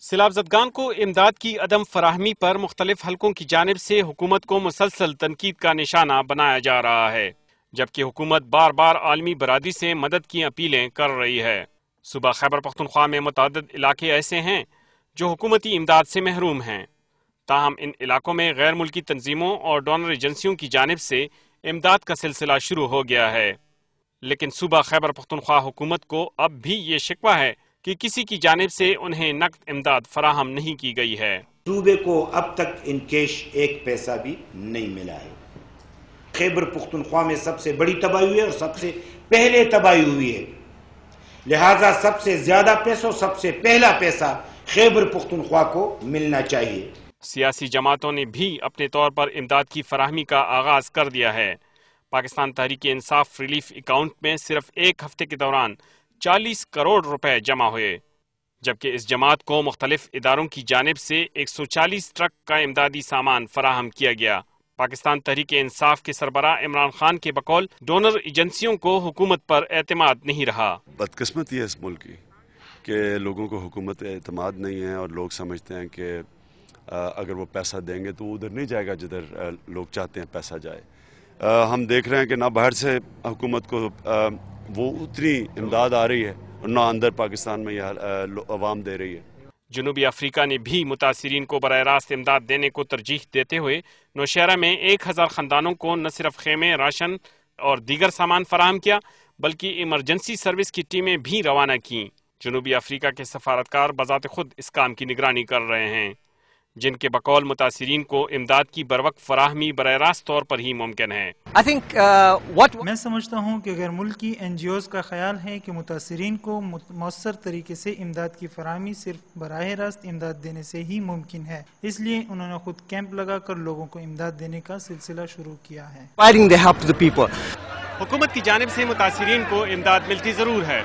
سیلاب زدگان کو امداد کی عدم فراہمی پر مختلف حلقوں کی جانب سے حکومت کو مسلسل تنقید کا نشانہ بنایا جا رہا ہے، جبکہ حکومت بار بار عالمی برادری سے مدد کی اپیلیں کر رہی ہے۔ صوبہ خیبر پختونخوا میں متعدد علاقے ایسے ہیں جو حکومتی امداد سے محروم ہیں، تاہم ان علاقوں میں غیر ملکی تنظیموں اور ڈونر ایجنسیوں کی جانب سے امداد کا سلسلہ شروع ہو گیا ہے، لیکن صوبہ خیبر پختونخوا حکومت کو اب بھی یہ شکوہ ہے کہ کسی کی جانب سے انہیں نقد امداد فراہم نہیں کی گئی ہے۔ صوبے کو اب تک ان کیش ایک پیسہ بھی نہیں ملا ہے۔ خیبر پختونخوا میں سب سے بڑی تباہی ہوئی ہے اور سب سے پہلے تباہی ہوئی ہے، لہٰذا سب سے زیادہ پیسہ، سب سے پہلا پیسہ خیبر پختونخوا کو ملنا چاہیے۔ سیاسی جماعتوں نے بھی اپنے طور پر امداد کی فراہمی کا آغاز کر دیا ہے۔ پاکستان تحریک انصاف ریلیف اکاؤنٹ میں صرف ایک ہفتے کے دوران 40 کروڑ روپے جمع ہوئے، جبکہ اس جماعت کو مختلف اداروں کی جانب سے 140 ٹرک کا امدادی سامان فراہم کیا گیا۔ پاکستان تحریک انصاف کے سربراہ عمران خان کے بقول ڈونر ایجنسیوں کو حکومت پر اعتماد نہیں رہا۔ بدقسمتی ہے اس ملک کی کہ لوگوں کو حکومت اعتماد نہیں ہے اور لوگ سمجھتے ہیں کہ اگر وہ پیسہ دیں گے تو وہ ادھر نہیں جائے گا جدھر لوگ چاہتے ہیں پیسہ جائے۔ ہم دیکھ رہے ہیں کہ نہ باہر سے حکومت کو وہ اتنی امداد آ رہی ہے اور نہ اندر پاکستان میں یہ عوام دے رہی ہے۔ جنوبی افریقہ نے بھی متاثرین کو براہ راست امداد دینے کو ترجیح دیتے ہوئے نوشہرہ میں 1000 خاندانوں کو نہ صرف خیمے، راشن اور دیگر سامان فراہم کیا بلکہ ایمرجنسی سروس کی ٹیمیں بھی روانہ کیں۔ جنوبی افریقہ کے سفارتکار بذات خود اس کام کی نگرانی کر رہے ہیں، جن کے بقول متاثرین کو امداد کی بروقت فراہمی براہ راست طور پر ہی ممکن ہے۔ میں سمجھتا ہوں کہ غیر ملکی NGOs کا خیال ہے کہ متاثرین کو مؤثر طریقے سے امداد کی فراہمی صرف براہ راست امداد دینے سے ہی ممکن ہے، اس لیے انہوں نے خود کیمپ لگا کر لوگوں کو امداد دینے کا سلسلہ شروع کیا ہے۔ حکومت کی جانب سے متاثرین کو امداد ملتی ضرور ہے،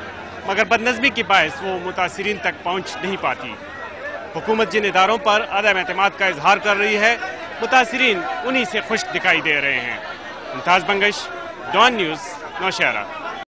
مگر بدنظمی کے باعث وہ متاثرین تک پہنچ نہیں پاتی۔ حکومت جن اداروں پر عدم اعتماد کا اظہار کر رہی ہے، متاثرین انہی سے خوش دکھائی دے رہے ہیں۔ ممتاز بنگش، ڈان نیوز، نوشہرہ۔